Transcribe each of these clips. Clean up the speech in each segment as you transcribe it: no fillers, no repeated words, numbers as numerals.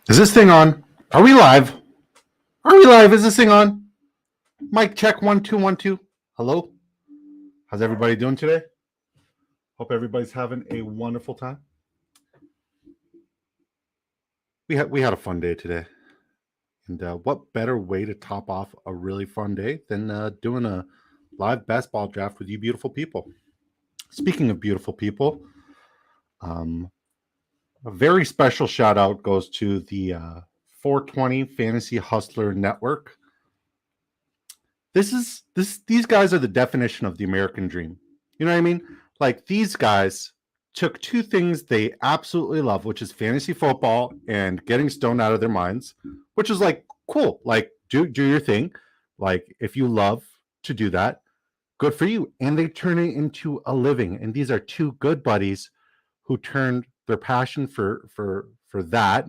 Is this thing on? Are we live? Are we live? Is this thing on? Mic check 1 2 1 2. Hello. How's everybody doing today? Hope everybody's having a wonderful time. We had a fun day today, and what better way to top off a really fun day than doing a live basketball draft with you beautiful people? Speaking of beautiful people, a very special shout out goes to the 420 Fantasy Hustler Network. These guys are the definition of the American dream. You know what I mean? Like, these guys took two things they absolutely love, which is fantasy football and getting stoned out of their minds, which is like cool. Like, do your thing. Like, if you love to do that, good for you. And they turn it into a living. And these are two good buddies who turned their passion for that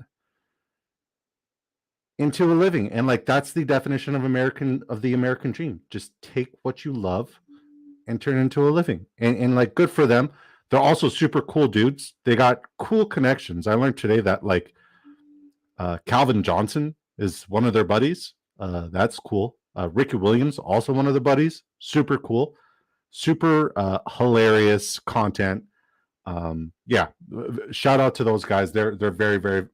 into a living. And like, that's the definition of the American dream. Just take what you love and turn it into a living. And like, good for them. They're also super cool dudes. They got cool connections. I learned today that like Calvin Johnson is one of their buddies. That's cool. Ricky Williams, also one of their buddies. Super cool. Super hilarious content. Yeah, shout out to those guys. They're very, very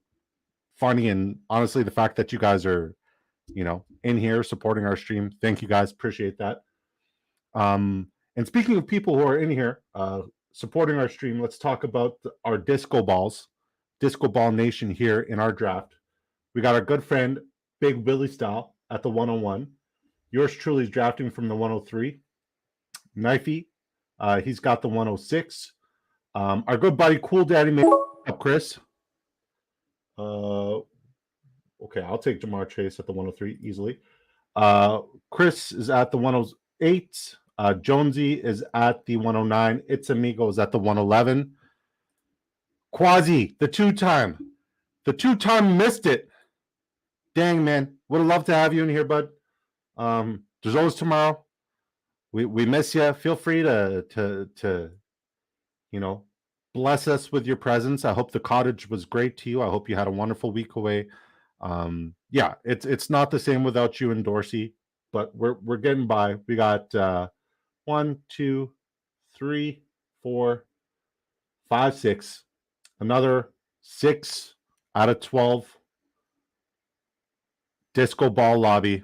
funny, and honestly, the fact that you guys are, in here supporting our stream, thank you guys, appreciate that. And speaking of people who are in here supporting our stream, let's talk about our disco ball nation here in our draft. We got our good friend Big Willie Style at the 101. Yours truly is drafting from the 103. Knifey, he's got the 106. Our good buddy Cool Daddy up Chris. Okay, I'll take Jamar Chase at the 103 easily. Chris is at the 108. Jonesy is at the 109. It's Amigo is at the 111. Quasi, the two-time missed it. Dang, man. Would have loved to have you in here, bud. There's always tomorrow. We miss you. Feel free to bless us with your presence. I hope the cottage was great to you. I hope you had a wonderful week away. Yeah, it's not the same without you and Dorsey, but we're getting by. We got 1 2 3 4 5 6, another 6 out of 12 disco ball lobby.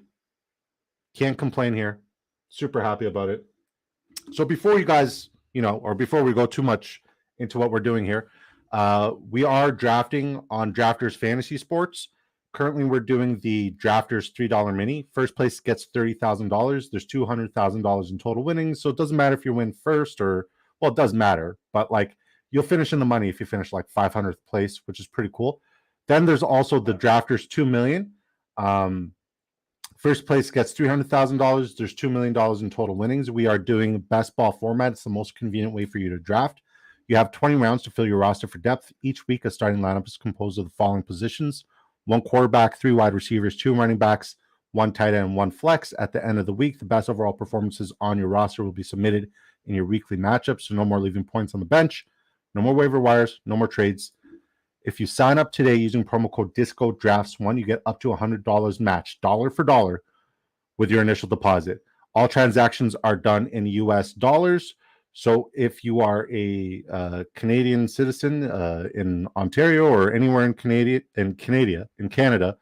Can't complain here. Super happy about it. So before you guys, or before we go too much into what we're doing here, we are drafting on Drafters Fantasy Sports. Currently, we're doing the Drafters $3 mini. First place gets $30,000. There's $200,000 in total winnings. So it doesn't matter if you win first it does matter. But like, you'll finish in the money if you finish like 500th place, which is pretty cool. Then there's also the Drafters $2 million. First place gets $300,000. There's $2 million in total winnings. We are doing best ball format. It's the most convenient way for you to draft. You have 20 rounds to fill your roster for depth. Each week, a starting lineup is composed of the following positions: 1 quarterback, 3 wide receivers, 2 running backs, 1 tight end, 1 flex. At the end of the week, the best overall performances on your roster will be submitted in your weekly matchup. So no more leaving points on the bench, no more waiver wires, no more trades. If you sign up today using promo code DiscoDrafts1, you get up to $100 matched, dollar for dollar, with your initial deposit. All transactions are done in US dollars. So if you are a Canadian citizen in Ontario or anywhere in Canada,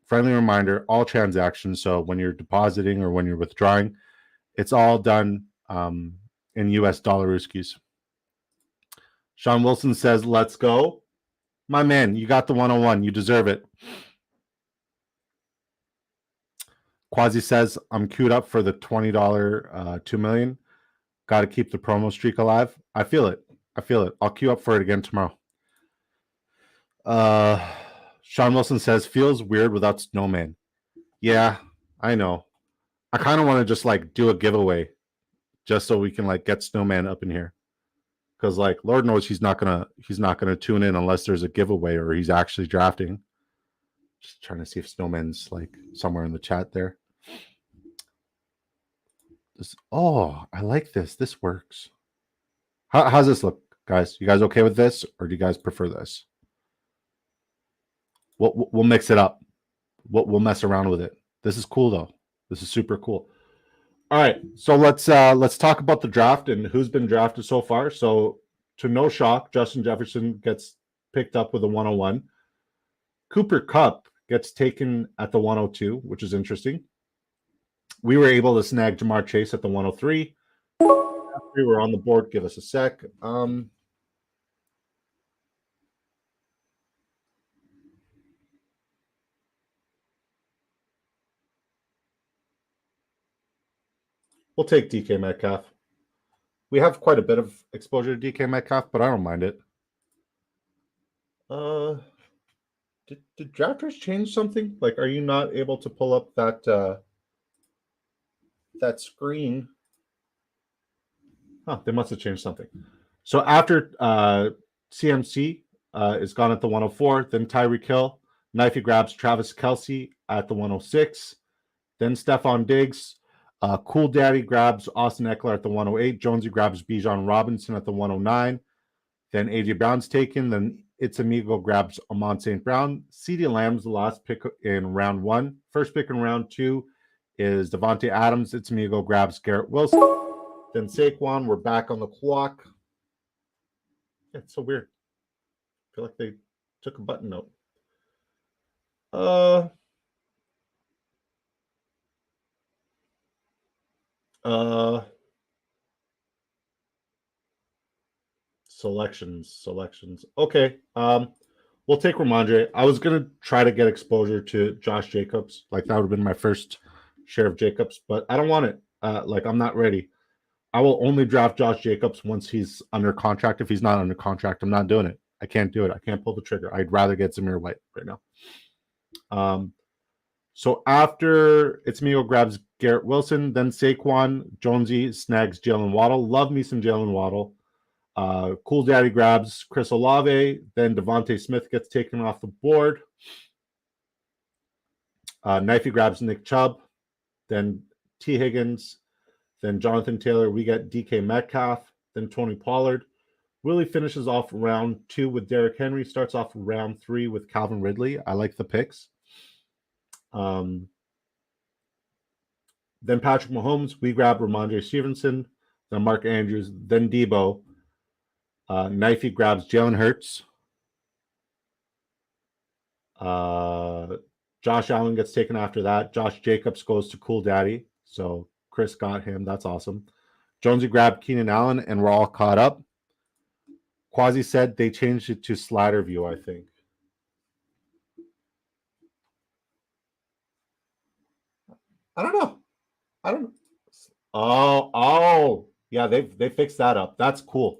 friendly reminder, all transactions, so when you're depositing or when you're withdrawing, it's all done in US dollar ruskies. Sean Wilson says, let's go. My man, you got the 101. You deserve it. Quasi says, I'm queued up for the $20 $2 million. Got to keep the promo streak alive. I feel it. I'll queue up for it again tomorrow. Sean Wilson says, feels weird without Snowman. Yeah, I know. I kind of want to just like do a giveaway just so we can like get Snowman up in here. Because like, Lord knows he's not gonna tune in unless there's a giveaway or he's actually drafting. Just trying to see if Snowman's like somewhere in the chat there. I like this. This works. How's this look, guys? You guys okay with this, or do you guys prefer this? We'll mix it up. We'll mess around with it. This is cool though. This is super cool. All right, so let's talk about the draft and who's been drafted so far. So to no shock, Justin Jefferson gets picked up with a 101. Cooper Kupp gets taken at the 102, which is interesting. We were able to snag Jamar Chase at the 103. We were on the board. Give us a sec. We'll take DK Metcalf. We have quite a bit of exposure to DK Metcalf, but I don't mind it. Did drafters change something? Like, are you not able to pull up that that screen? Huh, they must have changed something. So after CMC is gone at the 104, then Tyreek Hill, Knifey grabs Travis Kelce at the 106, then Stephon Diggs. Cool Daddy grabs Austin Eckler at the 108. Jonesy grabs Bijan Robinson at the 109. Then AJ Brown's taken. Then It's Amigo grabs Amon St. Brown. CeeDee Lamb's the last pick in round 1. First pick in round 2 is Devontae Adams. It's Amigo grabs Garrett Wilson. Then Saquon. We're back on the clock. Yeah, it's so weird. I feel like they took a button out. Selections. Okay. We'll take Ramondre. I was gonna try to get exposure to Josh Jacobs. Like that would have been my first share of Jacobs, but I don't want it. Like I'm not ready. I will only draft Josh Jacobs once he's under contract. If he's not under contract, I'm not doing it. I can't do it. I can't pull the trigger. I'd rather get Zamir White right now. So after It's Amigo grabs Garrett Wilson, then Saquon, Jonesy snags Jalen Waddle. Love me some Jalen Waddle. Cool Daddy grabs Chris Olave. Then Devontae Smith gets taken off the board. Knifey grabs Nick Chubb. Then T. Higgins. Then Jonathan Taylor. We get DK Metcalf. Then Tony Pollard. Willie finishes off round 2 with Derrick Henry. Starts off round 3 with Calvin Ridley. I like the picks. Then Patrick Mahomes. We grab Ramondre Stevenson. Then Mark Andrews. Then Debo. Knifey grabs Jalen Hurts. Josh Allen gets taken after that. Josh Jacobs goes to Cool Daddy. So Chris got him. That's awesome. Jonesy grabbed Keenan Allen, and we're all caught up. Quasi said they changed it to slider view, I think. I don't know. Oh. Yeah, they fixed that up. That's cool.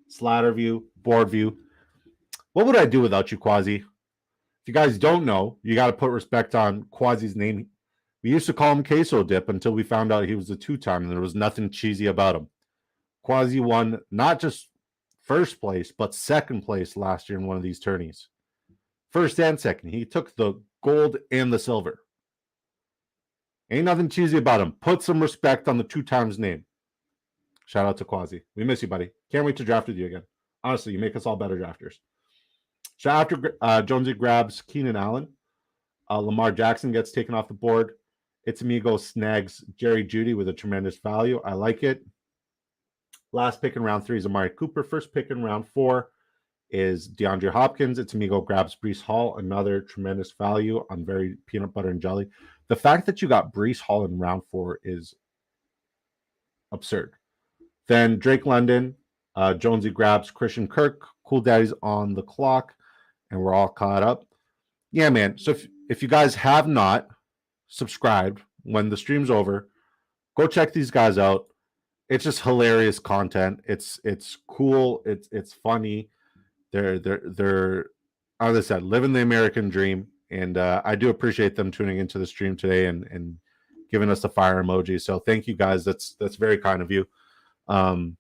Slider view, board view. What would I do without you, Quasi? If you guys don't know, you got to put respect on Quasi's name. We used to call him Queso Dip until we found out he was a 2-time, and there was nothing cheesy about him. Quasi won not just first place, but second place last year in one of these tourneys. First and second. He took the gold and the silver. Ain't nothing cheesy about him. Put some respect on the 2-times name. Shout out to Quasi. We miss you, buddy. Can't wait to draft with you again. Honestly, you make us all better drafters. So after Jonesy grabs Keenan Allen, Lamar Jackson gets taken off the board. It's Amigo snags Jerry Jeudy with a tremendous value. I like it. Last pick in round 3 is Amari Cooper. First pick in round 4 is DeAndre Hopkins. It's Amigo grabs Breece Hall, another tremendous value. I'm very peanut butter and jelly. The fact that you got Breece Hall in round 4 is absurd. Then Drake London, Jonesy grabs Christian Kirk. Cool Daddy's on the clock, and we're all caught up. Yeah, man. So if you guys have not subscribed when the stream's over, go check these guys out. It's just hilarious content. It's cool. It's funny. They're as I said, living the American dream, and I do appreciate them tuning into the stream today and giving us the fire emoji. So thank you guys. That's very kind of you. And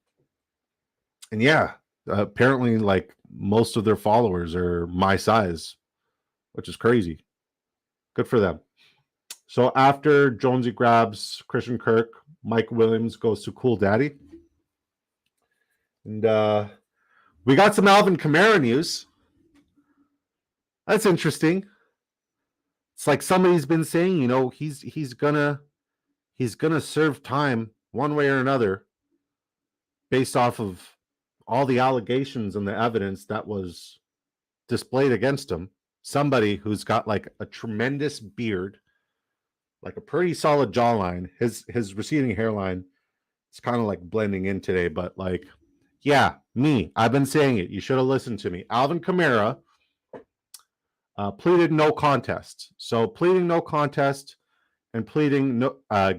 yeah, apparently like most of their followers are my size, which is crazy. Good for them. So after Jonesy grabs Christian Kirk, Mike Williams goes to Cool Daddy. And we got some Alvin Kamara news. That's interesting. It's like somebody's been saying, he's gonna serve time one way or another based off of all the allegations and the evidence that was displayed against him. Somebody who's got like a tremendous beard, like a pretty solid jawline. His receding hairline is kind of like blending in today, but like, yeah, me. I've been saying it. You should have listened to me. Alvin Kamara pleaded no contest. So pleading no contest and pleading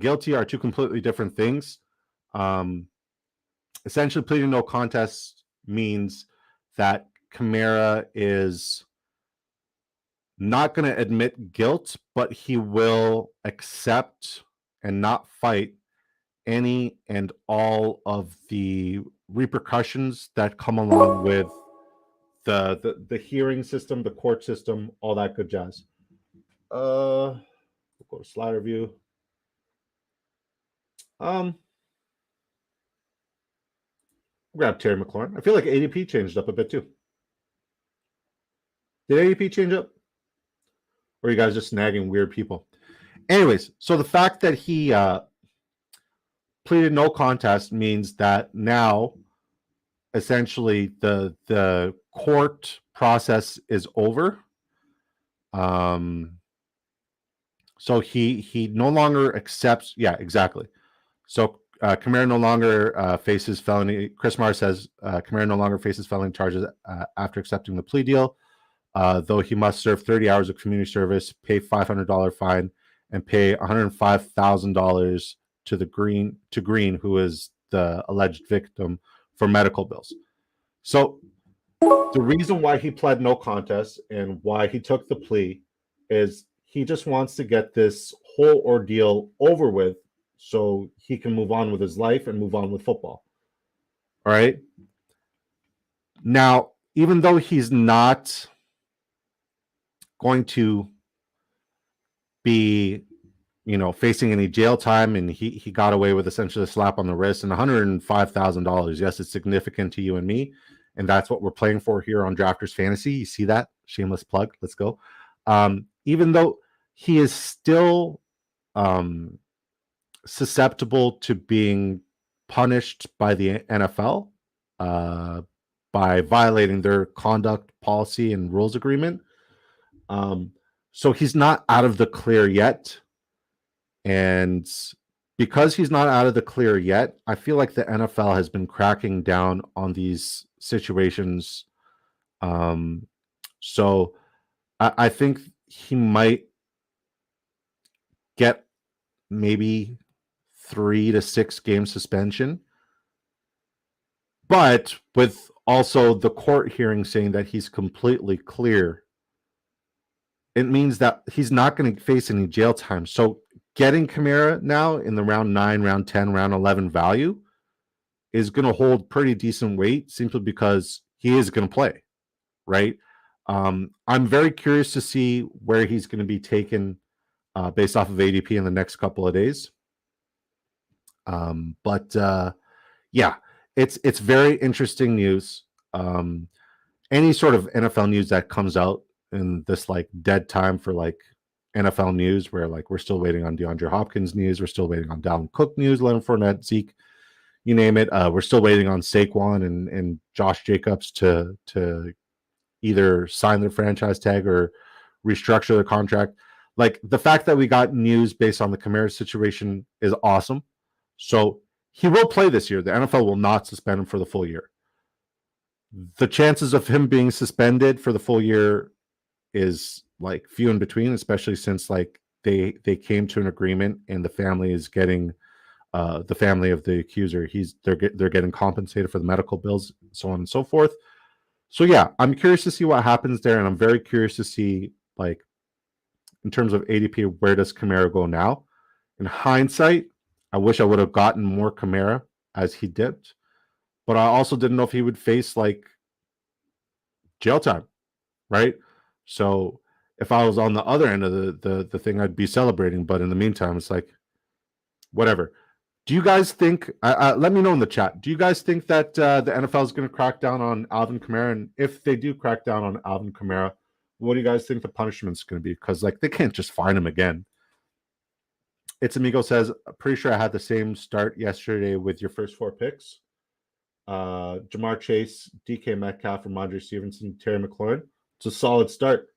guilty are two completely different things. Essentially, pleading no contest means that Kamara is not going to admit guilt, but he will accept and not fight any and all of the repercussions that come along with the hearing system, the court system, all that good jazz. We'll go to slider view. Grab Terry McLaurin. I feel like ADP changed up a bit too. Did ADP change up? Or are you guys just snagging weird people? Anyways, so the fact that he pleaded no contest means that now essentially the court process is over. So he no longer accepts. Yeah, exactly. So Kamara no longer faces felony. Chris Marr says Kamara no longer faces felony charges after accepting the plea deal, though he must serve 30 hours of community service, pay $500 fine, and pay $105,000 to Green, who is the alleged victim, for medical bills. So the reason why he pled no contest and why he took the plea is he just wants to get this whole ordeal over with so he can move on with his life and move on with football. All right. Now, even though he's not going to be, facing any jail time, and he got away with essentially a slap on the wrist and $105,000. Yes, it's significant to you and me, and that's what we're playing for here on Drafters Fantasy. You see that? Shameless plug. Let's go. Even though he is still susceptible to being punished by the NFL by violating their conduct policy and rules agreement. So he's not out of the clear yet. And because he's not out of the clear yet, I feel like the NFL has been cracking down on these situations. So I think he might get maybe 3 to 6 game suspension. But with also the court hearing saying that he's completely clear, it means that he's not going to face any jail time. So getting Kamara now in the round 9, round 10, round 11 value is going to hold pretty decent weight simply because he is going to play, right? I'm very curious to see where he's going to be taken based off of ADP in the next couple of days. But yeah, it's very interesting news. Any sort of NFL news that comes out in this like dead time for like NFL news, where like we're still waiting on DeAndre Hopkins news, we're still waiting on Dalvin Cook news, Leonard Fournette, Zeke, you name it. We're still waiting on Saquon and Josh Jacobs to either sign their franchise tag or restructure their contract. Like the fact that we got news based on the Kamara situation is awesome. So he will play this year. The NFL will not suspend him for the full year. The chances of him being suspended for the full year is like few in between, especially since like they came to an agreement and the family is getting the family of the accuser, they're getting compensated for the medical bills, so on and so forth. So yeah, I'm curious to see what happens there, and I'm very curious to see like in terms of ADP, where does Kamara go now? In hindsight, I wish I would have gotten more Kamara as he dipped, but I also didn't know if he would face like jail time, right? So if I was on the other end of the thing, I'd be celebrating. But in the meantime, it's like whatever. Do you guys think? Let me know in the chat. Do you guys think that the NFL is going to crack down on Alvin Kamara? And if they do crack down on Alvin Kamara, What do you guys think the punishment's going to be? Because like they can't just fine him again. It's Amigo says, pretty sure I had the same start yesterday with your first 4 picks. Jamar Chase, DK Metcalf, Ramondre Stevenson, Terry McLaurin. It's a solid start.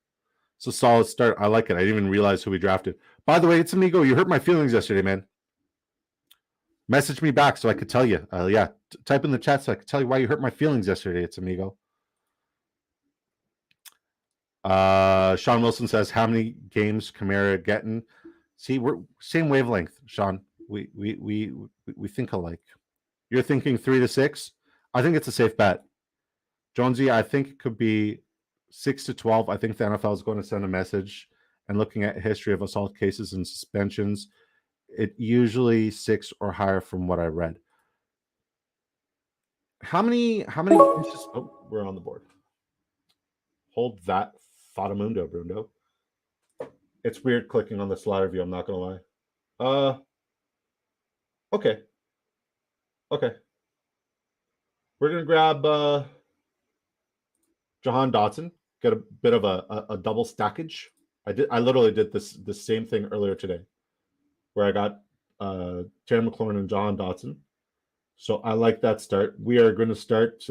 It's a solid start. I like it. I didn't even realize who we drafted. By the way, it's Amigo. You hurt my feelings yesterday, man. Message me back so I could tell you. Yeah, type in the chat so I could tell you why you hurt my feelings yesterday. It's Amigo. Sean Wilson says, how many games Kamara getting? See, we're same wavelength, Sean. We think alike. You're thinking 3 to 6. I think it's a safe bet. Jonesy, I think it could be 6 to 12. I think the NFL is going to send a message. And looking at history of assault cases and suspensions, it usually 6 or higher from what I read. How many? Oh, we're on the board. Hold that, Fatamundo, Bruno. It's weird clicking on the slider view. I'm not gonna lie. Okay. We're gonna grab Jahan Dotson. Get a bit of a double stackage. I literally did the same thing earlier today, where I got Terry McLaurin and Jahan Dotson. So I like that start. We are going to start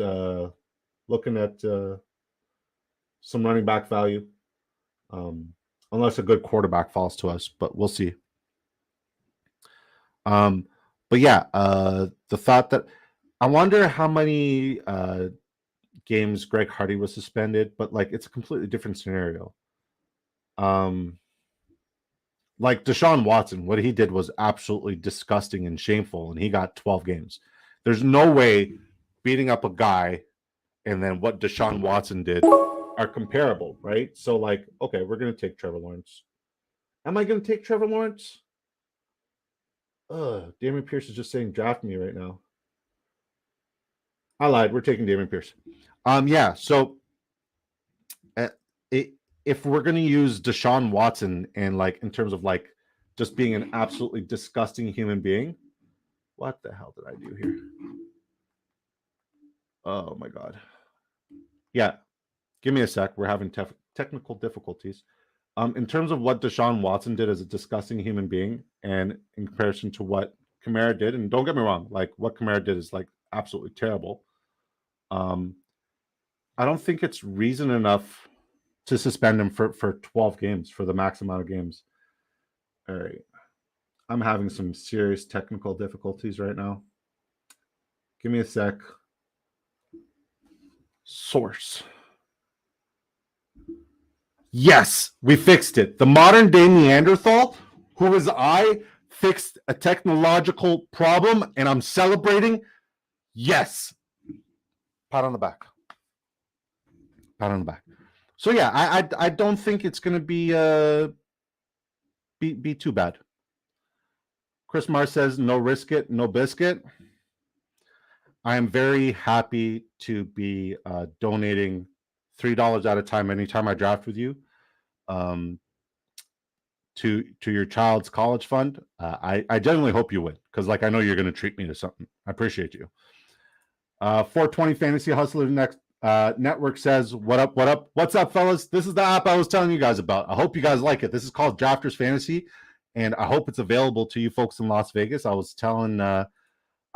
looking at some running back value, unless a good quarterback falls to us, but we'll see. But yeah, the thought that I wonder how many games Greg Hardy was suspended, but like it's a completely different scenario. Like Deshaun Watson, what he did was absolutely disgusting and shameful, and he got 12 games. There's no way beating up a guy and then what Deshaun Watson did are comparable, right? So, like, okay, we're going to take Trevor Lawrence. Am I going to take Trevor Lawrence? Damian Pierce is just saying draft me right now. I lied. We're taking Damian Pierce. Yeah, so if we're going to use Deshaun Watson and like in terms of like just being an absolutely disgusting human being, what the hell did I do here? Oh my God. Yeah, give me a sec. We're having technical difficulties. In terms of what Deshaun Watson did as a disgusting human being and in comparison to what Kamara did, and don't get me wrong, like what Kamara did is like absolutely terrible. I don't think it's reason enough to suspend him for 12 games, for the max amount of games. All right. I'm having some serious technical difficulties right now. Give me a sec. Source. Yes, we fixed it. The modern day Neanderthal, who was I, fixed a technological problem, and I'm celebrating. Yes. Pat on the back. Pat on the back. So yeah, I don't think it's going to be too bad. Chris Marr says no risk it, no biscuit. I am very happy to be donating $3 at a time anytime I draft with you to your child's college fund. I genuinely hope you win because like I know you're going to treat me to something. I appreciate you. 420 Fantasy Hustler next. Network says, what up? What's up, fellas? This is the app I was telling you guys about. I hope you guys like it. This is called Drafters Fantasy, and I hope it's available to you folks in Las Vegas. I was telling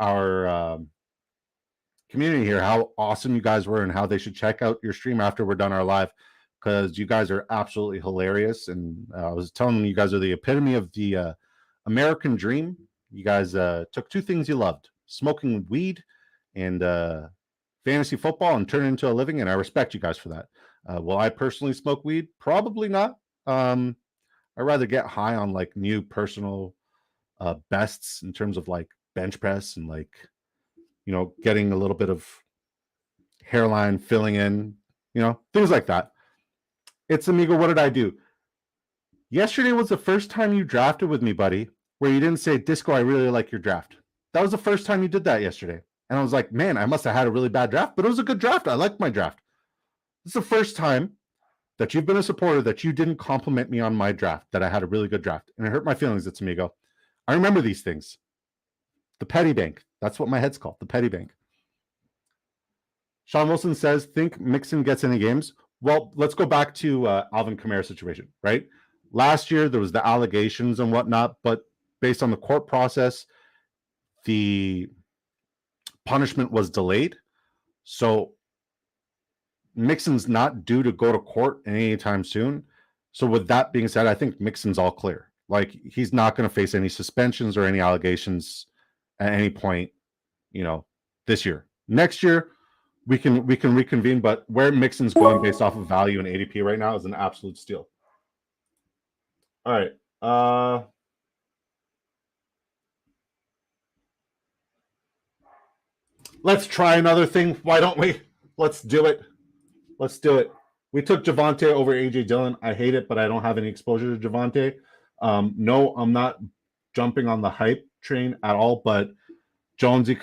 our community here how awesome you guys were and how they should check out your stream after we're done our live because you guys are absolutely hilarious. And I was telling them you guys are the epitome of the American dream. You guys took 2 things you loved, smoking weed and fantasy football, and turn it into a living, and I respect you guys for that. Will I personally smoke weed? Probably not. I'd rather get high on like new personal bests in terms of like bench press and like, you know, getting a little bit of hairline filling in, you know, things like that. It's Amigo, what did I do? Yesterday was the first time you drafted with me, buddy, where you didn't say, Disco, I really like your draft. That was the first time you did that yesterday. And I was like, man, I must have had a really bad draft, but it was a good draft. I liked my draft. This is the first time that you've been a supporter that you didn't compliment me on my draft, that I had a really good draft. And it hurt my feelings. It's Amigo. I remember these things. The petty bank. That's what my head's called, the petty bank. Sean Wilson says, think Mixon gets any games? Well, let's go back to Alvin Kamara situation, right? Last year there was the allegations and whatnot, but based on the court process, the punishment was delayed. So Mixon's not due to go to court anytime soon. So with that being said, I think Mixon's all clear. Like he's not going to face any suspensions or any allegations at any point, this year. Next year, we can reconvene, but where Mixon's going based off of value and ADP right now is an absolute steal. All right. Let's try another thing. Why don't we? Let's do it. Let's do it. We took Javonte over AJ Dillon. I hate it, but I don't have any exposure to Javonte. No, I'm not jumping on the hype train at all, but Jonesy Wan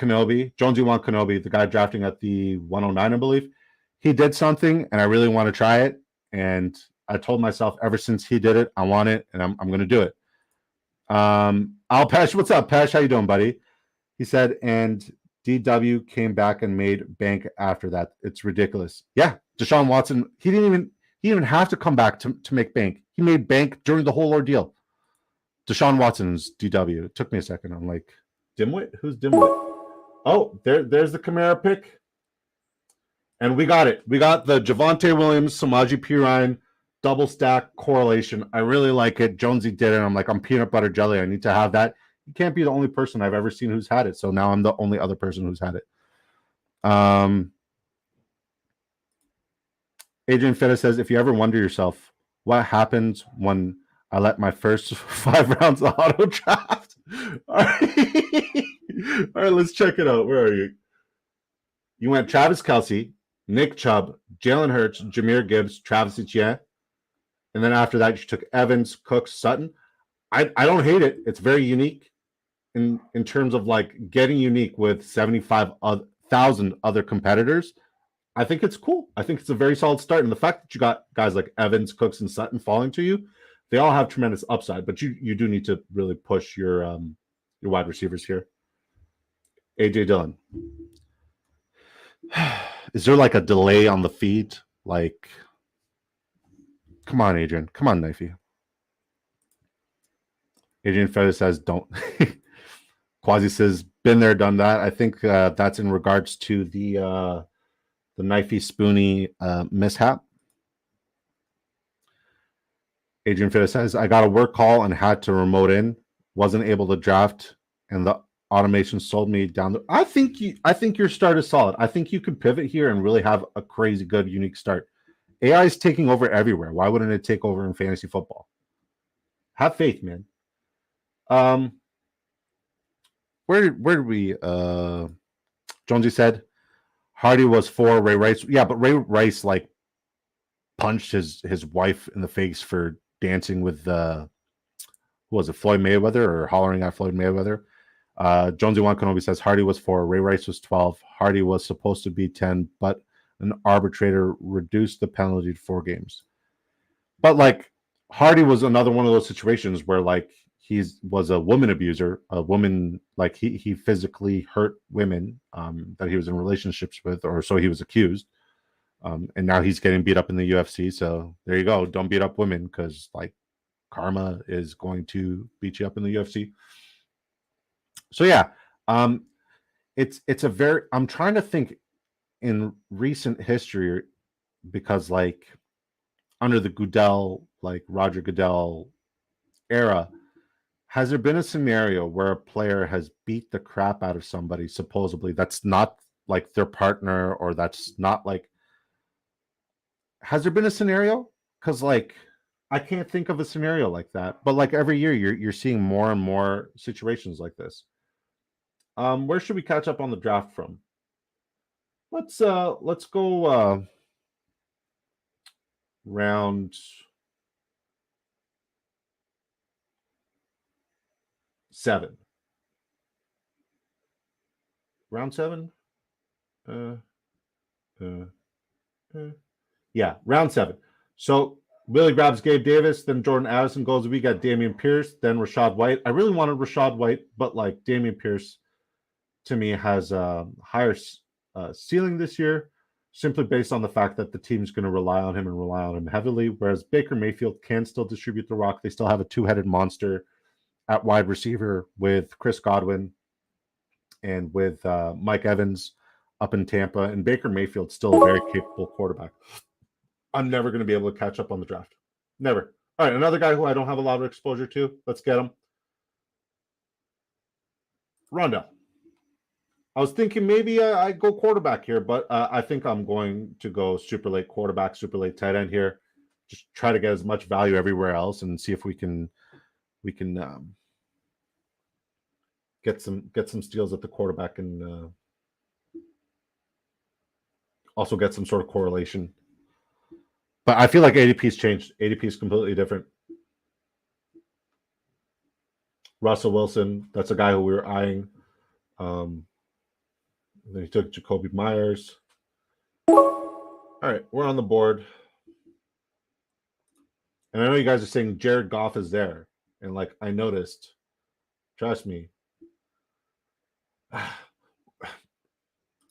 Kenobi, the guy drafting at the 109, I believe, he did something, and I really want to try it. And I told myself ever since he did it, I want it, and I'm going to do it. Al Pesh, what's up, Pesh? How you doing, buddy? He said, and DW came back and made bank after that. It's ridiculous. Yeah, Deshaun Watson, he didn't even have to come back to make bank. He made bank during the whole ordeal. Deshaun Watson's DW. It took me a second. I'm like, Dimwit? Who's Dimwit? Oh, there's the Kamara pick. And we got it. We got the Javonte Williams, Samaje Perine double stack correlation. I really like it. Jonesy did it. I'm like, I'm peanut butter jelly. I need to have that. You can't be the only person I've ever seen who's had it. So now I'm the only other person who's had it. Adrian Feta says, if you ever wonder yourself, what happens when I let my first 5 rounds auto draft? All right. All right, let's check it out. Where are you? You went Travis Kelce, Nick Chubb, Jalen Hurts, Jahmyr Gibbs, Travis Etienne. And then after that, you took Evans, Cooks, Sutton. I don't hate it. It's very unique in terms of like getting unique with 75,000 other competitors. I think it's cool. I think it's a very solid start. And the fact that you got guys like Evans, Cooks, and Sutton falling to you, they all have tremendous upside, but you do need to really push your wide receivers here. AJ Dillon. Is there like a delay on the feed? Like, come on, Adrian. Come on, Knifey. Adrian Feather says, don't. Quasi says, been there, done that. I think that's in regards to the Knifey Spoony mishap. Adrian Feather says, I got a work call and had to remote in. Wasn't able to draft, and the automation sold me down the. I think your start is solid. I think you could pivot here and really have a crazy good, unique start. AI is taking over everywhere. Why wouldn't it take over in fantasy football? Have faith, man. Where did we? Jonesy said Hardy was for Ray Rice. Yeah, but Ray Rice like punched his wife in the face for dancing with who was it, Floyd Mayweather, or hollering at Floyd Mayweather. Jonesy Wan Kenobi says Hardy was 4, Ray Rice was 12. Hardy was supposed to be 10, but an arbitrator reduced the penalty to 4 games. But like Hardy was another one of those situations where like he was a woman abuser, a woman, like he physically hurt women that he was in relationships with, or so he was accused. And now he's getting beat up in the UFC. So there you go. Don't beat up women, because like karma is going to beat you up in the UFC. So yeah, it's a very. I'm trying to think in recent history, because like under the Goodell, like Roger Goodell era, has there been a scenario where a player has beat the crap out of somebody supposedly that's not like their partner, or that's not like? Has there been a scenario? Because like I can't think of a scenario like that. But like every year, you're seeing more and more situations like this. Where should we catch up on the draft from? Let's go round 7. Round 7? Yeah, round 7. So Willie grabs Gabe Davis, then Jordan Addison goes. We got Damian Pierce, then Rashad White. I really wanted Rashad White, but like Damian Pierce to me has a higher ceiling this year. simply based on the fact that the team's going to rely on him and rely on him heavily, whereas Baker Mayfield can still distribute the rock. They still have a two-headed monster at wide receiver with Chris Godwin and with Mike Evans up in Tampa, and Baker Mayfield's still a very capable quarterback. I'm never going to be able to catch up on the draft. Never. All right, another guy who I don't have a lot of exposure to. Let's get him. Rondell. I was thinking maybe I go quarterback here, but I think I'm going to go super late quarterback, super late tight end here. Just try to get as much value everywhere else and see if we can get some steals at the quarterback and also get some sort of correlation. But I feel like ADP's changed. ADP is completely different. Russell Wilson, that's a guy who we were eyeing. Then he took Jacoby Myers. All right, we're on the board. And I know you guys are saying Jared Goff is there. And like I noticed, trust me,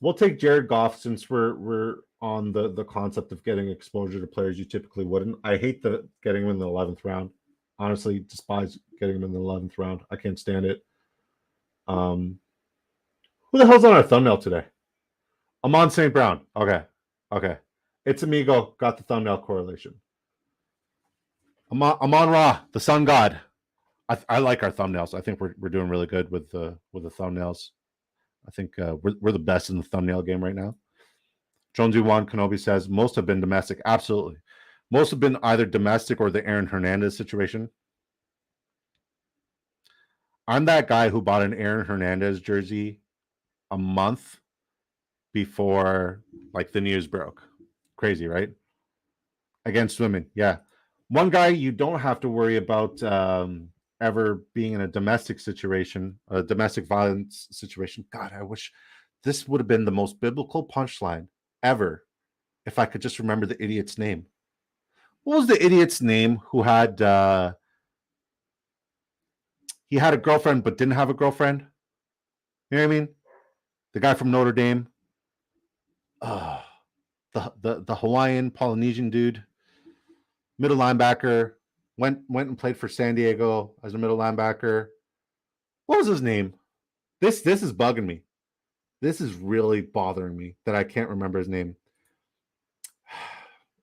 we'll take Jared Goff since we're on the concept of getting exposure to players you typically wouldn't. I hate getting him in the 11th round. Honestly, despise getting him in the 11th round. I can't stand it. Who the hell's on our thumbnail today? Amon St. Brown. Okay. It's Amigo. Got the thumbnail correlation. Amon Ra, the sun god. I like our thumbnails. I think we're doing really good with the thumbnails. I think we're the best in the thumbnail game right now. Jonesy Juan Kenobi says most have been domestic. Absolutely. Most have been either domestic or the Aaron Hernandez situation. I'm that guy who bought an Aaron Hernandez jersey a month before like the news broke. Crazy, right? Against women. Yeah. One guy you don't have to worry about ever being in a domestic situation, a domestic violence situation. God, I wish this would have been the most biblical punchline ever if I could just remember the idiot's name. What was the idiot's name who had he had a girlfriend but didn't have a girlfriend? You know what I mean? The guy from Notre Dame. The Hawaiian Polynesian dude, middle linebacker, went and played for San Diego as a middle linebacker. What was his name? This is bugging me. This is really bothering me that I can't remember his name.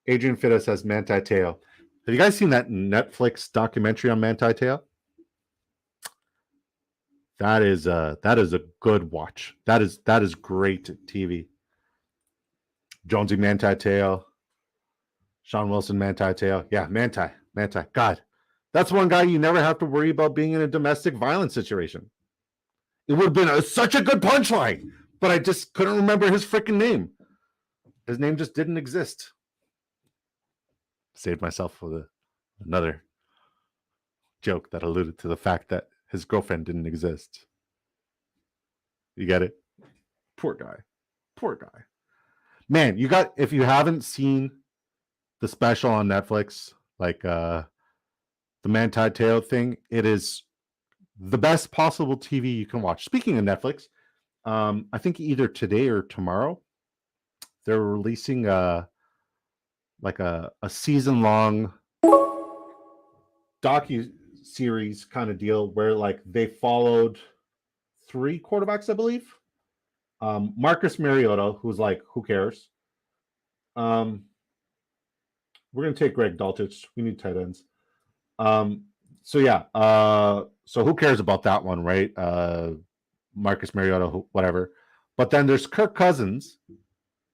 Adrian Fitta says Manti Te'o. Have you guys seen that Netflix documentary on Manti Te'o? That is a good watch. That is great TV. Jonesy Manti Te'o. Sean Wilson Manti Te'o. Yeah, Manti. God, that's one guy you never have to worry about being in a domestic violence situation. It would have been such a good punchline, but I just couldn't remember his freaking name. His name just didn't exist. Saved myself with another joke that alluded to the fact that his girlfriend didn't exist. You get it? Poor guy. Man, if you haven't seen the special on Netflix, like the Manti Te'o thing, it is the best possible TV you can watch. Speaking of Netflix, I think either today or tomorrow, they're releasing a season-long docu-series kind of deal where like they followed 3 quarterbacks, I believe. Marcus Mariota, who's like, who cares? We're going to take Greg Dulcich. We need tight ends. So who cares about that one, right? Marcus Mariota, whatever. But then there's Kirk Cousins.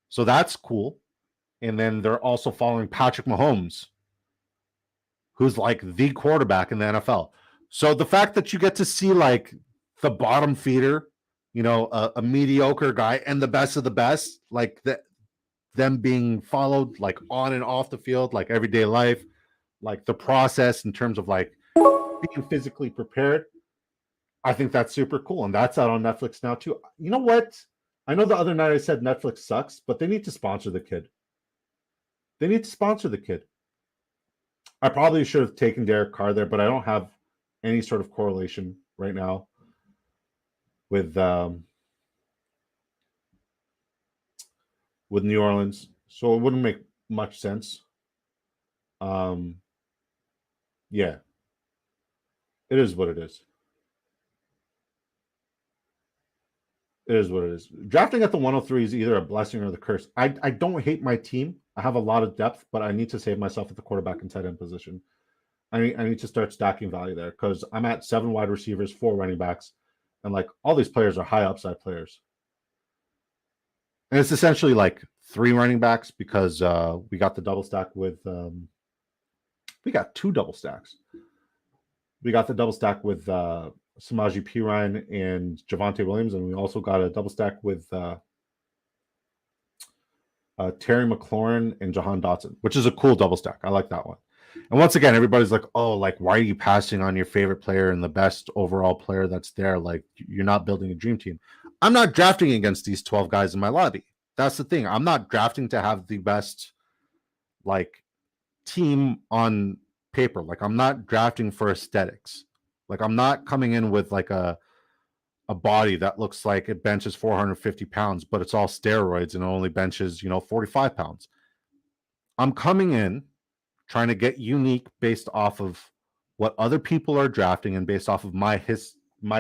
So that's cool. And then they're also following Patrick Mahomes, who's like the quarterback in the NFL. So the fact that you get to see like the bottom feeder, a mediocre guy and the best of the best, like them being followed like on and off the field, like everyday life, like the process in terms of like being physically prepared. I think that's super cool. And that's out on Netflix now too. You know what? I know the other night I said Netflix sucks, but they need to sponsor the kid. I probably should have taken Derek Carr there, but I don't have any sort of correlation right now with with New Orleans, so it wouldn't make much sense. Yeah, it is what it is. It is what it is. Drafting at the 103 is either a blessing or the curse. I don't hate my team. I have a lot of depth, but I need to save myself at the quarterback and tight end position. I need to start stacking value there because I'm at 7 wide receivers, 4 running backs, and like all these players are high upside players. And it's essentially like 3 running backs because we got the double stack with we got 2 double stacks. We got the double stack with Samaje Perine and Javonte Williams, and we also got a double stack with Terry McLaurin and Jahan Dotson, which is a cool double stack. I like that one. And once again, everybody's like, oh, like, why are you passing on your favorite player and the best overall player that's there? Like, you're not building a dream team. I'm not drafting against these 12 guys in my lobby. That's the thing. I'm not drafting to have the best, like, team on paper. Like, I'm not drafting for aesthetics. Like, I'm not coming in with, like, a body that looks like it benches 450 pounds, but it's all steroids and it only benches, 45 pounds. I'm coming in trying to get unique based off of what other people are drafting and based off of my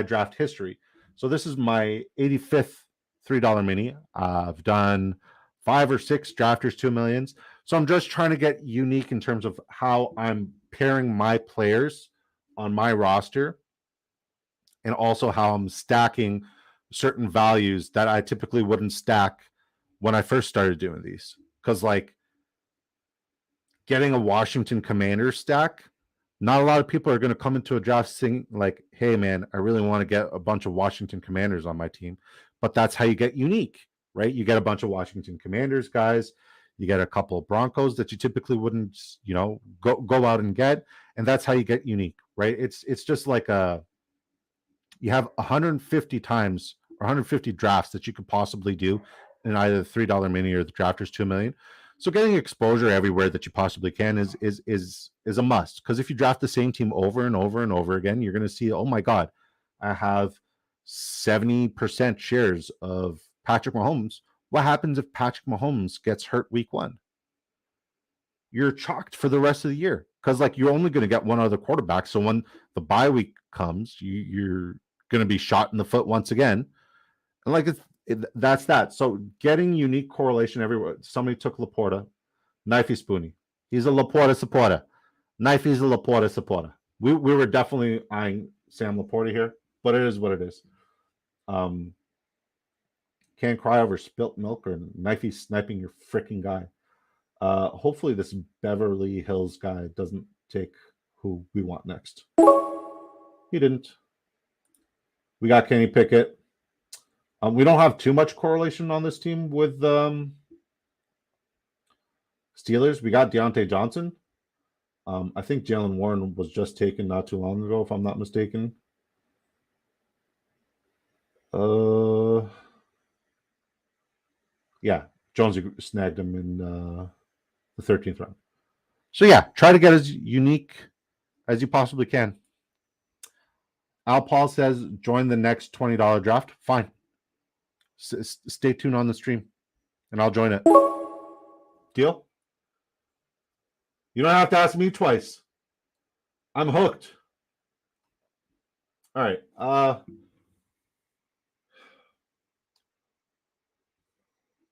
draft history. So this is my 85th $3 mini. I've done 5 or 6 drafters 2 millions. So I'm just trying to get unique in terms of how I'm pairing my players on my roster and also how I'm stacking certain values that I typically wouldn't stack when I first started doing these. Because like getting a Washington Commanders stack, not a lot of people are going to come into a draft saying like, hey man, I really want to get a bunch of Washington Commanders on my team. But that's how you get unique, right? You get a bunch of Washington Commanders guys, you get a couple of Broncos that you typically wouldn't, go out and get, and that's how you get unique, right? It's just like you have 150 times or 150 drafts that you could possibly do in either the $3 mini or the drafters 2 million. So getting exposure everywhere that you possibly can is a must. Because if you draft the same team over and over and over again, you're going to see, oh my God, I have 70% shares of Patrick Mahomes. What happens if Patrick Mahomes gets hurt week 1? You're chalked for the rest of the year because like you're only going to get one other quarterback. So when the bye week comes, you're going to be shot in the foot once again. And like that's that. So getting unique correlation everywhere. Somebody took Laporta, Knifey Spoony. He's a Laporta supporter. Knifey's a Laporta supporter. We were definitely eyeing Sam Laporta here, but it is what it is. Can't cry over spilt milk or Knifey sniping your freaking guy. Hopefully this Beverly Hills guy doesn't take who we want next. He didn't. We got Kenny Pickett. We don't have too much correlation on this team with Steelers. We got Deontay Johnson. I think Jalen Warren was just taken not too long ago, if I'm not mistaken. Yeah, Jonesy snagged him in the 13th round. So yeah, try to get as unique as you possibly can. Al Paul says, join the next $20 draft. Fine. Stay tuned on the stream, and I'll join it. Deal? You don't have to ask me twice. I'm hooked. All right.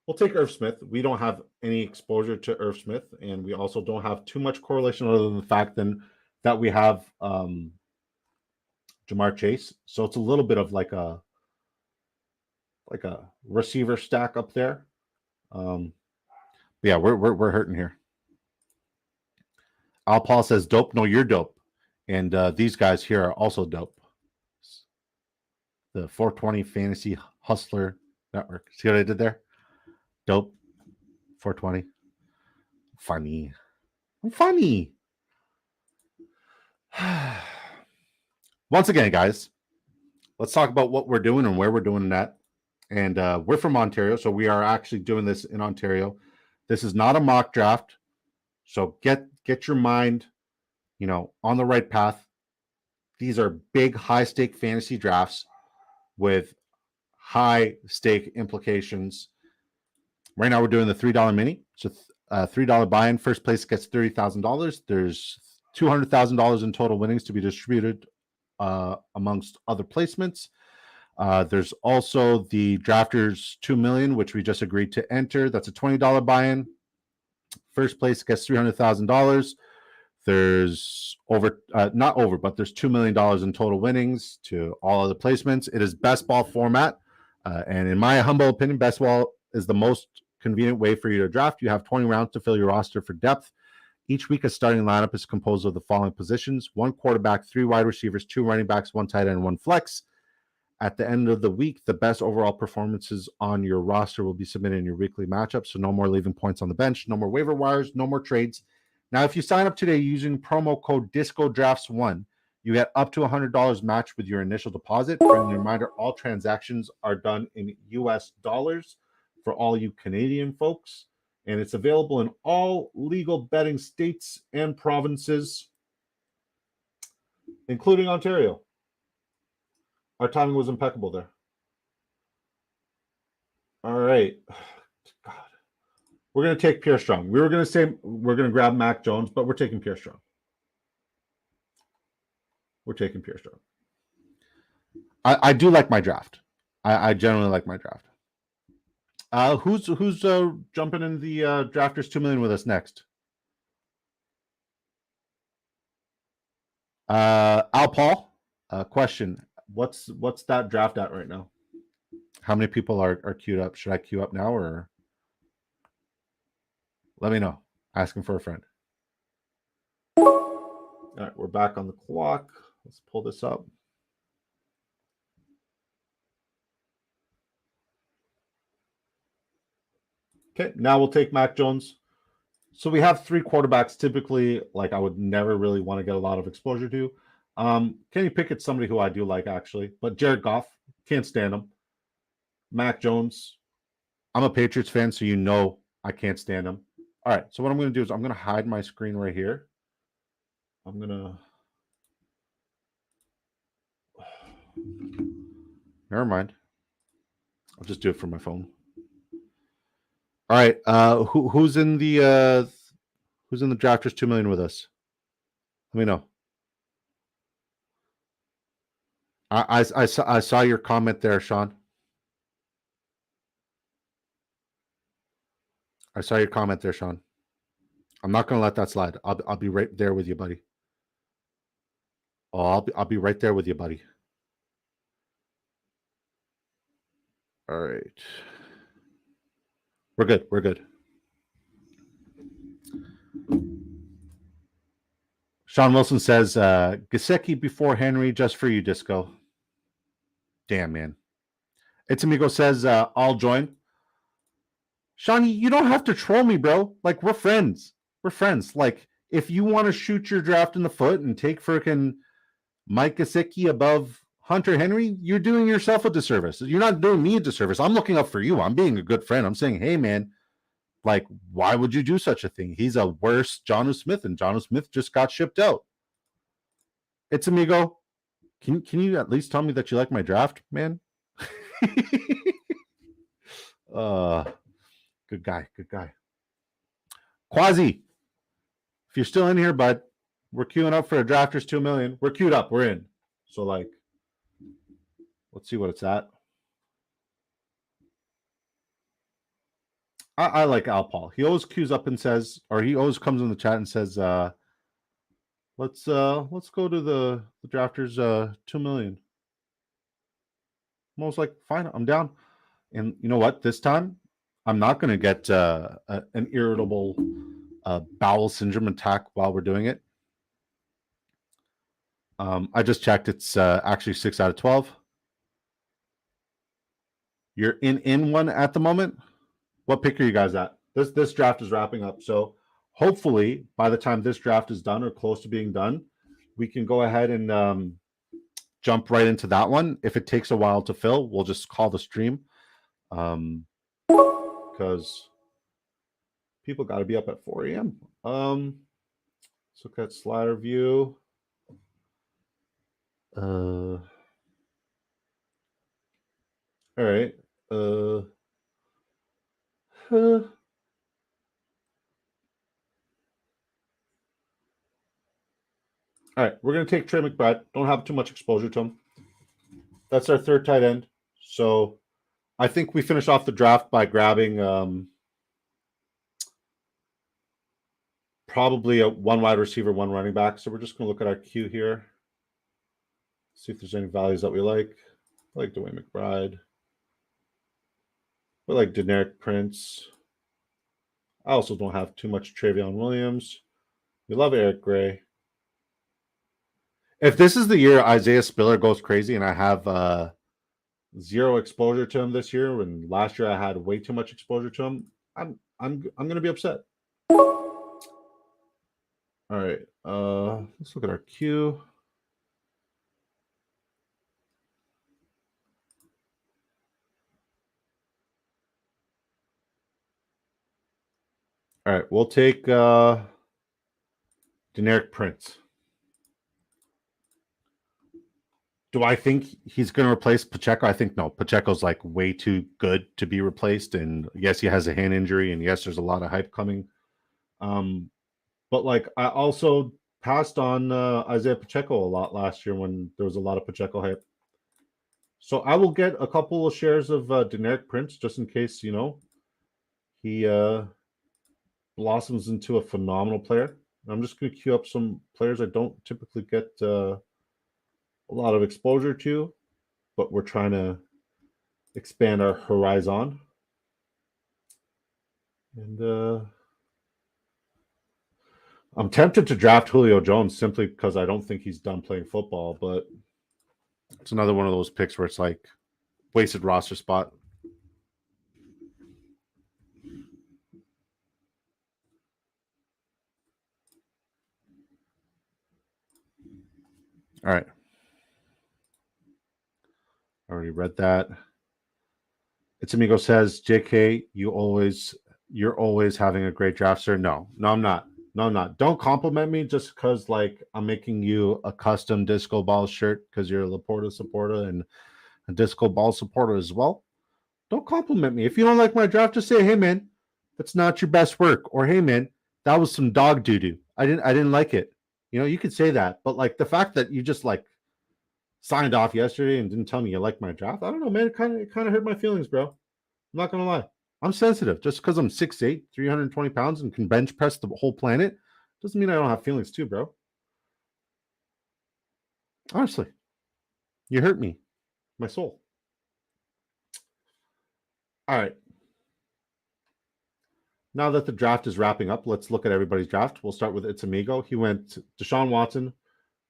We'll take Irv Smith. We don't have any exposure to Irv Smith, and we also don't have too much correlation other than the fact that we have Jamar Chase. So it's a little bit of like a receiver stack up there. Yeah, we're hurting here. Al Paul says, dope. No, you're dope. And these guys here are also dope. The 420 Fantasy Hustler Network. See what I did there? Dope. 420. Funny. I'm funny. Once again, guys, let's talk about what we're doing and where we're doing that. And we're from Ontario, so we are actually doing this in Ontario. This is not a mock draft. So get your mind, on the right path. These are big, high-stake fantasy drafts with high-stake implications. Right now we're doing the $3 mini. So $3 buy-in. First place gets $30,000. There's $200,000 in total winnings to be distributed amongst other placements. There's also the Drafters 2 million, which we just agreed to enter. That's a $20 buy-in. First place gets $300,000. There's not over, but there's $2 million in total winnings to all other placements. It is best ball format. And in my humble opinion, best ball is the most convenient way for you to draft. You have 20 rounds to fill your roster for depth. Each week, a starting lineup is composed of the following positions: 1 quarterback, 3 wide receivers, 2 running backs, 1 tight end, 1 flex. At the end of the week, the best overall performances on your roster will be submitted in your weekly matchup. So no more leaving points on the bench, no more waiver wires, no more trades. Now, if you sign up today using promo code DiscoDrafts1, you get up to $100 matched with your initial deposit. Friendly reminder, all transactions are done in US dollars for all you Canadian folks. And it's available in all legal betting states and provinces, including Ontario. Our timing was impeccable there. All right. God. We're going to take Pierre Strong. We were going to say we're going to grab Mac Jones, but we're taking Pierre Strong. We're taking Pierre Strong. I do like my draft. I generally like my draft. Who's jumping in the Drafters 2 million with us next? Al Paul. Question: What's that draft at right now? How many people are queued up? Should I queue up now, or let me know? Asking for a friend. All right, we're back on the clock. Let's pull this up. Okay, now we'll take Mac Jones. So we have 3 quarterbacks typically, like I would never really want to get a lot of exposure to. Kenny Pickett's somebody who I do like, actually. But Jared Goff, can't stand him. Mac Jones, I'm a Patriots fan, so you know I can't stand him. All right, so what I'm going to do is I'm going to hide my screen right here. I'm going to... Never mind. I'll just do it from my phone. All right, who's in the Drafters 2 million with us? Let me know. I saw your comment there, Sean. I saw your comment there, Sean. I'm not going to let that slide. I'll be right there with you, buddy. Oh, I'll be right there with you, buddy. All right. We're good. We're good. Sean Wilson says, Gesicki before Henry, just for you, Disco. Damn, man. It's Amigo says, I'll join. Shawnee, you don't have to troll me, bro. Like, we're friends. We're friends. Like, if you want to shoot your draft in the foot and take freaking Mike Gesicki above Hunter Henry, you're doing yourself a disservice. You're not doing me a disservice. I'm looking up for you. I'm being a good friend. I'm saying, hey, man, like, why would you do such a thing? He's a worse Jonnu Smith, and Jonnu Smith just got shipped out. It's Amigo. Can you at least tell me that you like my draft, man? Good guy. Good guy. Quasi, if you're still in here, bud, we're queuing up for a Drafters 2 million. We're queued up. We're in. So, like, let's see what it's at. I like Al Paul. He always queues up and says, or he always comes in the chat and says, let's go to the Drafters 2 million. I'm always like, fine, I'm down. And you know what? This time, I'm not going to get an irritable bowel syndrome attack while we're doing it. I just checked. It's actually 6 out of 12. You're in one at the moment. What pick are you guys at? This draft is wrapping up. So hopefully by the time this draft is done or close to being done, we can go ahead and jump right into that one. If it takes a while to fill, we'll just call the stream. Because people got to be up at 4 a.m. Let's look at slider view. All right. All right, we're going to take Trey McBride. Don't have too much exposure to him. That's our third tight end. So I think we finish off the draft by grabbing probably a one wide receiver, one running back. So we're just going to look at our queue here. See if there's any values that we like. I like Dwayne McBride. I like Deneric Prince. I also don't have too much Travion Williams. We love Eric Gray. If this is the year Isaiah Spiller goes crazy and I have zero exposure to him this year, and last year I had way too much exposure to him, I'm going to be upset. All right, let's look at our queue. All right, we'll take Deneric Prince. Do I think he's going to replace Pacheco? I think no. Pacheco's like way too good to be replaced. And yes, he has a hand injury. And yes, there's a lot of hype coming. But like I also passed on Isaiah Pacheco a lot last year when there was a lot of Pacheco hype. So I will get a couple of shares of Deneric Prince just in case, he blossoms into a phenomenal player. I'm just going to queue up some players I don't typically get a lot of exposure to, but we're trying to expand our horizon. And I'm tempted to draft Julio Jones simply because I don't think he's done playing football, but it's another one of those picks where it's like wasted roster spot. All right. Already read that. It's Amigo says, JK, you're always having a great draft, sir. No, I'm not. No, I'm not. Don't compliment me just because like I'm making you a custom Disco Ball shirt because you're a Laporta supporter and a Disco Ball supporter as well. Don't compliment me. If you don't like my draft, just say, hey man, that's not your best work. Or hey man, that was some dog doo-doo. I didn't like it. You could say that. But like the fact that you just like signed off yesterday and didn't tell me you liked my draft, I don't know, man. It kind of hurt my feelings, bro. I'm not gonna lie. I'm sensitive. Just because I'm 6'8", 320 pounds, and can bench press the whole planet doesn't mean I don't have feelings too, bro. Honestly, you hurt me, my soul. All right. Now that the draft is wrapping up, let's look at everybody's draft. We'll start with It's Amigo. He went Deshaun Watson,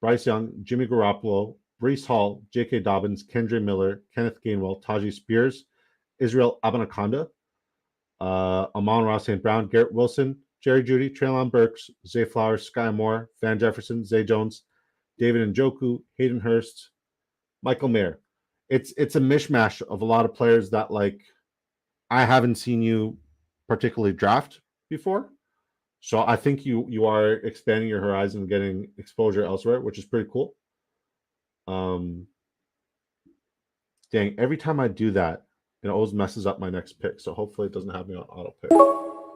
Bryce Young, Jimmy Garoppolo, Breece Hall, J.K. Dobbins, Kendre Miller, Kenneth Gainwell, Tajee Spears, Israel Abanaconda, Amon-Ra St. Brown, Garrett Wilson, Jerry Jeudy, Treylon Burks, Zay Flowers, Sky Moore, Van Jefferson, Zay Jones, David Njoku, Hayden Hurst, Michael Mayer. It's a mishmash of a lot of players that like I haven't seen you particularly draft before. So I think you are expanding your horizon and getting exposure elsewhere, which is pretty cool. Dang, every time I do that, it always messes up my next pick. So hopefully it doesn't have me on auto pick. All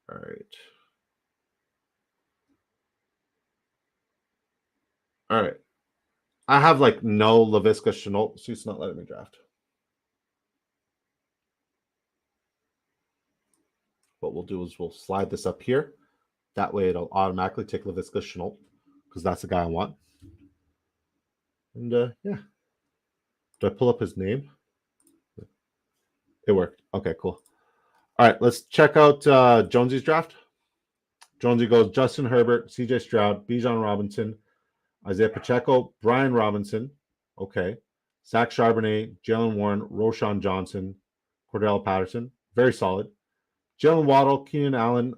right. All right. I have like no LaVisca Chenault, so it's not letting me draft. What we'll do is we'll slide this up here. That way it'll automatically take LaVisca Chenault because that's the guy I want. And yeah. Do I pull up his name? It worked. Okay, cool. All right, let's check out Jonesy's draft. Jonesy goes Justin Herbert, CJ Stroud, Bijan Robinson, Isaiah Pacheco, Brian Robinson. Okay. Zach Charbonnet, Jalen Warren, Roshan Johnson, Cordell Patterson. Very solid. Jalen Waddle, Keenan Allen.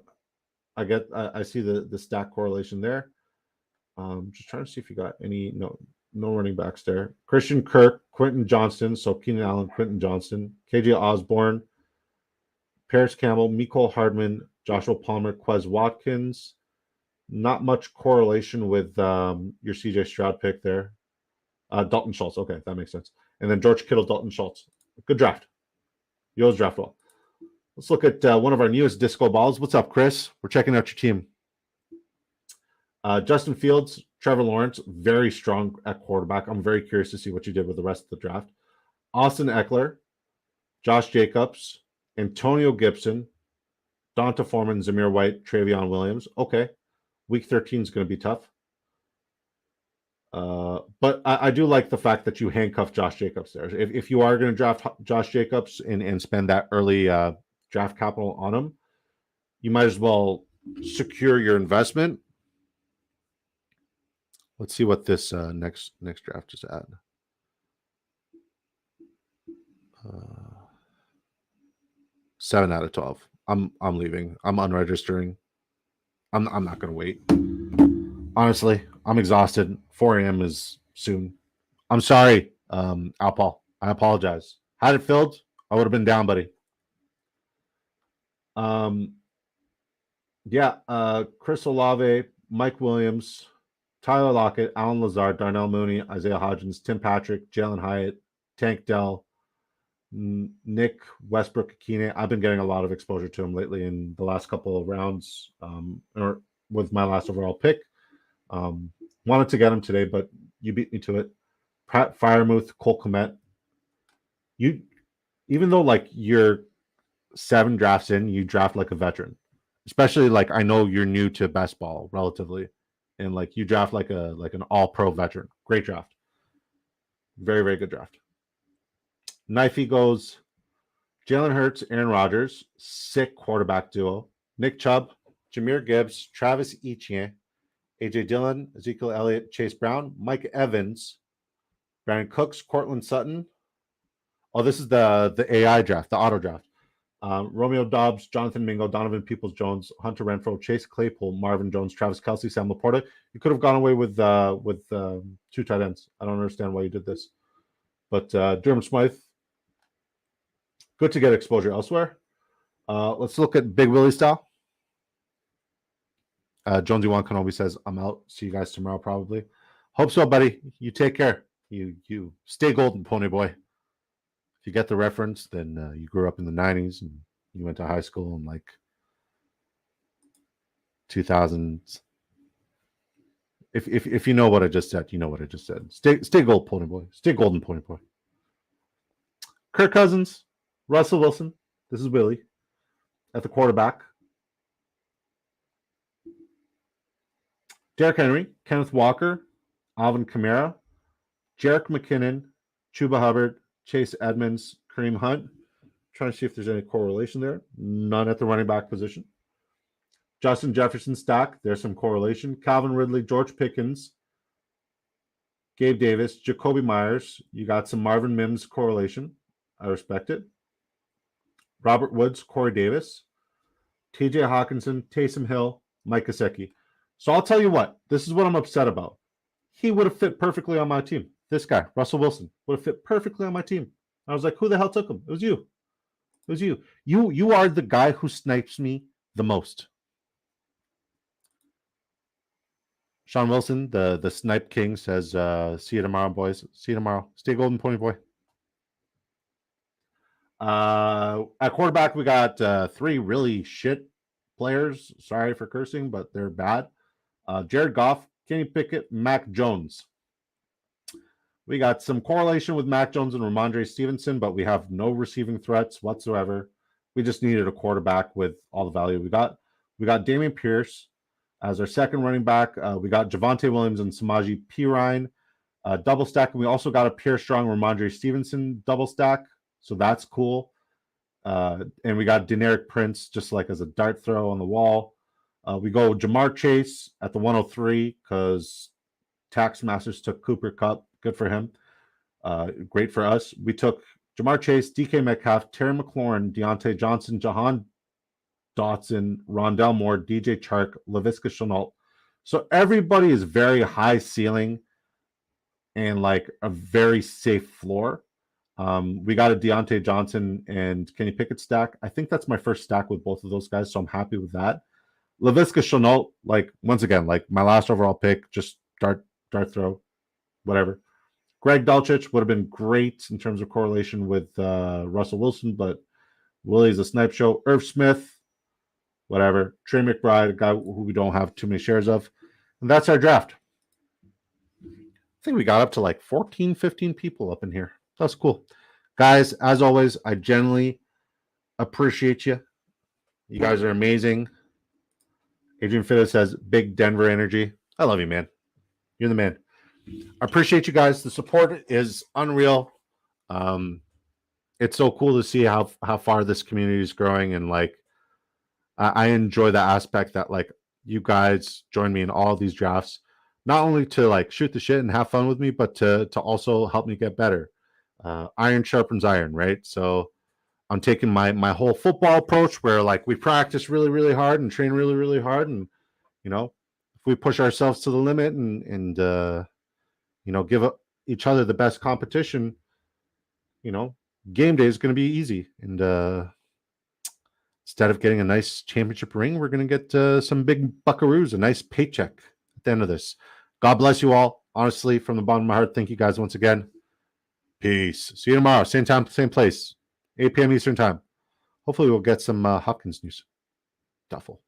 I see the stack correlation there. Just trying to see if you got any no running backs there. Christian Kirk, Quentin Johnston, so Keenan Allen, Quentin Johnston, KJ Osborne, Paris Campbell, Mecole Hardman, Joshua Palmer, Quez Watkins. Not much correlation with your CJ Stroud pick there. Dalton Schultz. Okay, that makes sense. And then George Kittle, Dalton Schultz. Good draft. You always draft well. Let's look at one of our newest disco balls. What's up, Chris? We're checking out your team. Justin Fields, Trevor Lawrence, very strong at quarterback. I'm very curious to see what you did with the rest of the draft. Austin Eckler, Josh Jacobs, Antonio Gibson, Donta Foreman, Zamir White, Travion Williams. Okay. Week 13 is going to be tough. But I do like the fact that you handcuff Josh Jacobs there. If you are going to draft Josh Jacobs and spend that early draft capital on him, you might as well secure your investment. Let's see what this next draft is at. 7 out of 12. I'm leaving. I'm unregistering. I'm not going to wait. Honestly, I'm exhausted. 4 a.m. is soon. I'm sorry, Alpal. I apologize. Had it filled, I would have been down, buddy. Chris Olave, Mike Williams, Tyler Lockett, Alan Lazard, Darnell Mooney, Isaiah Hodgins, Tim Patrick, Jalen Hyatt, Tank Dell, Nick Westbrook-Akine. I've been getting a lot of exposure to him lately in the last couple of rounds, or with my last overall pick. Wanted to get him today, but you beat me to it. Pat Firemouth, Cole Kmet. You, even though like you're 7 drafts in, you draft like a veteran. Especially like I know you're new to best ball relatively, and like you draft like an all-pro veteran. Great draft. Very, very good draft. Knifey goes Jalen Hurts, Aaron Rodgers, sick quarterback duo. Nick Chubb, Jahmyr Gibbs, Travis Etienne, AJ Dillon, Ezekiel Elliott, Chase Brown, Mike Evans, Brandon Cooks, Cortland Sutton. Oh, this is the AI draft, the auto draft. Romeo Dobbs, Jonathan Mingo, Donovan Peoples-Jones, Hunter Renfrow, Chase Claypool, Marvin Jones, Travis Kelce, Sam Laporta. You could have gone away with 2 tight ends. I don't understand why you did this. But Durham Smythe, good to get exposure elsewhere. Let's look at Big Willie style. Jonesy One Kenobi says, I'm out. See you guys tomorrow, probably. Hope so, buddy. You take care. You stay golden, pony boy. If you get the reference, then you grew up in the 90s and you went to high school in like 2000s. If you know what I just said, you know what I just said. Stay gold, pony boy. Stay golden, pony boy. Kirk Cousins, Russell Wilson. This is Willie at the quarterback. Derrick Henry, Kenneth Walker, Alvin Kamara, Jerick McKinnon, Chuba Hubbard, Chase Edmonds, Kareem Hunt. Trying to see if there's any correlation there. None at the running back position. Justin Jefferson stack. There's some correlation. Calvin Ridley, George Pickens, Gabe Davis, Jacoby Myers. You got some Marvin Mims correlation. I respect it. Robert Woods, Corey Davis, TJ Hawkinson, Taysom Hill, Mike Gesicki. So I'll tell you what. This is what I'm upset about. He would have fit perfectly on my team. This guy, Russell Wilson, would have fit perfectly on my team. I was like, who the hell took him? It was you. It was you. You are the guy who snipes me the most. Sean Wilson, the snipe king, says, see you tomorrow, boys. See you tomorrow. Stay golden, pony boy. At quarterback, we got 3 really shit players. Sorry for cursing, but they're bad. Jared Goff, Kenny Pickett, Mac Jones. We got some correlation with Mac Jones and Ramondre Stevenson, but we have no receiving threats whatsoever. We just needed a quarterback with all the value we got. We got Damian Pierce as our second running back. We got Javonte Williams and Samaje Perine double stack. And we also got a Pierce Strong Ramondre Stevenson double stack. So that's cool. And we got Deneric Prince just like as a dart throw on the wall. We go Jamar Chase at the 103 because Taxmasters took Cooper Kupp. Good for him. Great for us. We took Jamar Chase, DK Metcalf, Terry McLaurin, Deontay Johnson, Jahan Dotson, Rondell Moore, DJ Chark, Laviska Shenault. So everybody is very high ceiling and like a very safe floor. We got a Deontay Johnson and Kenny Pickett stack. I think that's my first stack with both of those guys, so I'm happy with that. Laviska Shenault, like once again, like my last overall pick, just dart throw, whatever. Greg Dulcich would have been great in terms of correlation with Russell Wilson, but Willie's a snipe show. Irv Smith, whatever. Trey McBride, a guy who we don't have too many shares of. And that's our draft. think we got up to like 14, 15 people up in here. That's cool. Guys, as always, I genuinely appreciate you. You guys are amazing. Adrian Fitta says, big Denver energy. I love you, man. You're the man. I appreciate you guys. The support is unreal. It's so cool to see how far this community is growing, and like I enjoy the aspect that like you guys join me in all these drafts, not only to like shoot the shit and have fun with me, but to also help me get better. Iron sharpens iron, right? So I'm taking my whole football approach where like we practice really, really hard and train really, really hard, and you know, if we push ourselves to the limit and you know, give each other the best competition, you know, game day is going to be easy. And instead of getting a nice championship ring, we're going to get some big buckaroos, a nice paycheck at the end of this. God bless you all. Honestly, from the bottom of my heart, thank you guys once again. Peace. See you tomorrow. Same time, same place. 8 p.m. Eastern time. Hopefully we'll get some Hopkins news. Duffel.